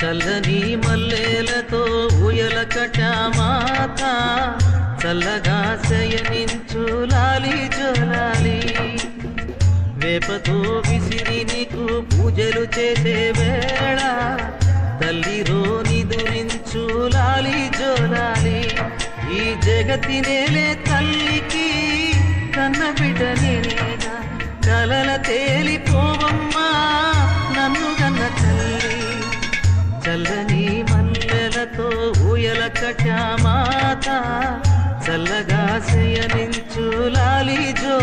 చల్లని మల్లెలతో ఊయల కటామాత చల్లగా శయనించు లాలి జోలాలి వేపతో విసిరి నీకు పూజలు చేసే వేళ తల్లిరో నిదురించు లాలి జోలాలి ఈ జగతి నేలే తల్లికి కన్న బిడ్డ నేనేగా కలల తేలిపోవమ్మా నన్ను గన్న తల్లి చల్లని మల్లెలతో ఊయల కటామాత చల్లగా శయనించు లాలి జో